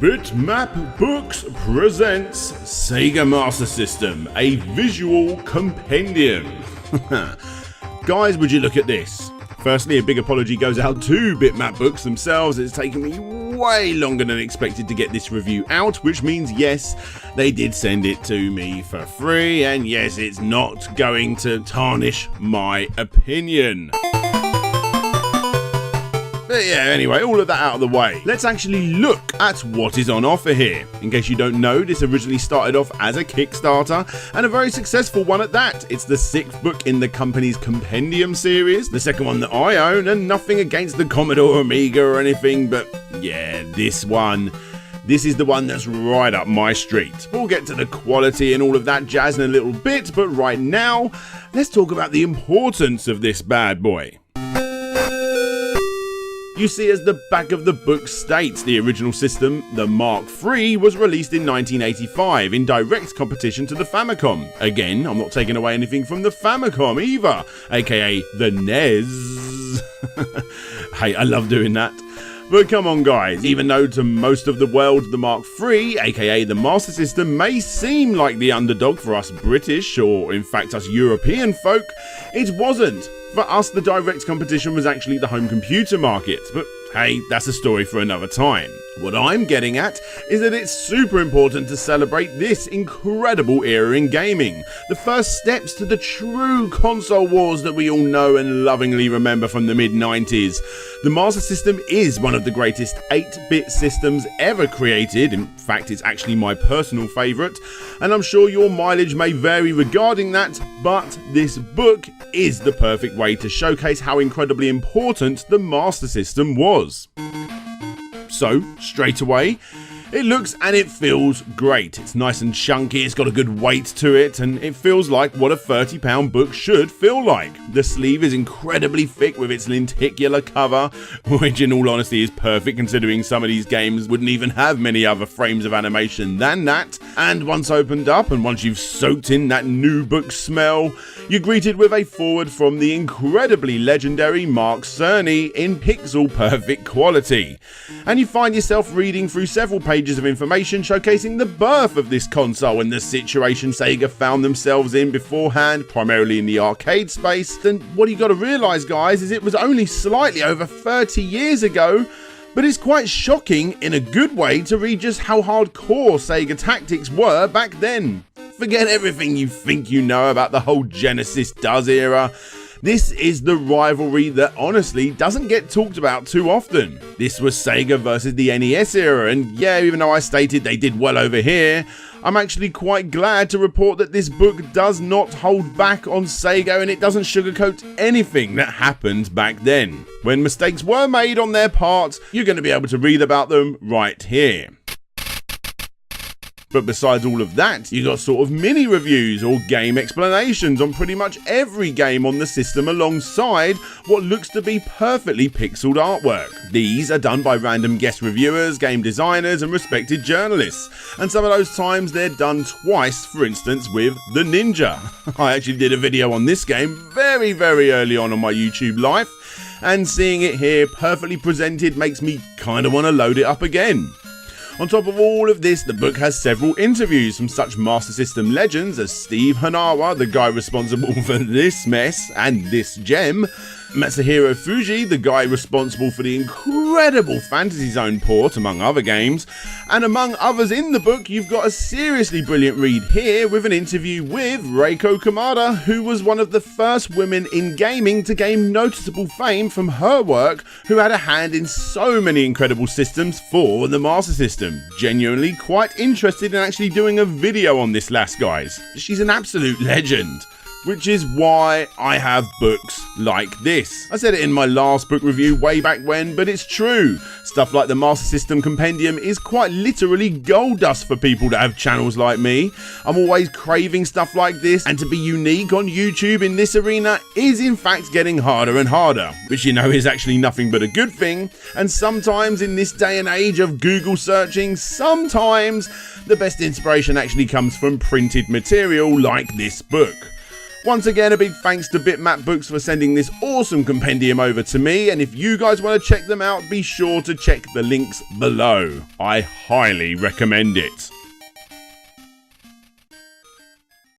Bitmap Books presents SEGA Master System, a visual compendium. Guys, would you look at this? Firstly, a big apology goes out to Bitmap Books themselves. It's taken me way longer than expected to get this review out, which means yes, they did send it to me for free, and yes, it's not going to tarnish my opinion. But yeah, anyway, all of that out of the way, let's actually look at what is on offer here. In case you don't know, this originally started off as a Kickstarter, and a very successful one at that. It's the 6th book in the company's Compendium series, the second one that I own, and nothing against the Commodore Amiga or anything, but yeah, this is the one that's right up my street. We'll get to the quality and all of that jazz in a little bit, but right now, let's talk about the importance of this bad boy. You see, as the back of the book states, the original system, the Mark III, was released in 1985 in direct competition to the Famicom. Again, I'm not taking away anything from the Famicom either, aka the NES. Hey, I love doing that. But come on guys, even though to most of the world the Mark III, aka the Master System, may seem like the underdog for us British, or in fact us European folk, it wasn't. For us, the direct competition was actually the home computer market, but hey, that's a story for another time. What I'm getting at is that it's super important to celebrate this incredible era in gaming, the first steps to the true console wars that we all know and lovingly remember from the mid-90s. The Master System is one of the greatest 8-bit systems ever created. In fact, it's actually my personal favourite, and I'm sure your mileage may vary regarding that, but this book is the perfect way to showcase how incredibly important the Master System was. So, straight away, it looks and it feels great. It's nice and chunky, it's got a good weight to it, and it feels like what a £30 book should feel like. The sleeve is incredibly thick with its lenticular cover, which in all honesty is perfect considering some of these games wouldn't even have many other frames of animation than that. And once opened up and once you've soaked in that new book smell, you're greeted with a foreword from the incredibly legendary Mark Cerny in pixel perfect quality. And you find yourself reading through several pages of information showcasing the birth of this console and the situation Sega found themselves in beforehand, primarily in the arcade space. And what you got to realise, guys, is it was only slightly over 30 years ago, but it's quite shocking in a good way to read just how hardcore Sega tactics were back then. Forget everything you think you know about the whole Genesis Does era. This is the rivalry that honestly doesn't get talked about too often. This was Sega versus the NES era, and yeah, even though I stated they did well over here, I'm actually quite glad to report that this book does not hold back on Sega, and it doesn't sugarcoat anything that happened back then. When mistakes were made on their part, you're going to be able to read about them right here. But besides all of that, you got sort of mini reviews or game explanations on pretty much every game on the system alongside what looks to be perfectly pixeled artwork. These are done by random guest reviewers, game designers and respected journalists, and some of those times they're done twice, for instance with The Ninja. I actually did a video on this game very early on my YouTube life, and seeing it here perfectly presented makes me kinda wanna load it up again. On top of all of this, the book has several interviews from such Master System legends as Steve Hanawa, the guy responsible for this mess and this gem, Masahiro Fuji, the guy responsible for the incredible Fantasy Zone port, among other games, and among others in the book, you've got a seriously brilliant read here with an interview with Reiko Kamada, who was one of the first women in gaming to gain noticeable fame from her work, who had a hand in so many incredible systems for the Master System. Genuinely quite interested in actually doing a video on this lass, guys. She's an absolute legend. Which is why I have books like this. I said it in my last book review way back when, but it's true. Stuff like the Master System Compendium is quite literally gold dust for people that have channels like me. I'm always craving stuff like this, and to be unique on YouTube in this arena is in fact getting harder and harder, which you know is actually nothing but a good thing. And sometimes in this day and age of Google searching, sometimes the best inspiration actually comes from printed material like this book. Once again, a big thanks to Bitmap Books for sending this awesome compendium over to me, and if you guys want to check them out, be sure to check the links below. I highly recommend it.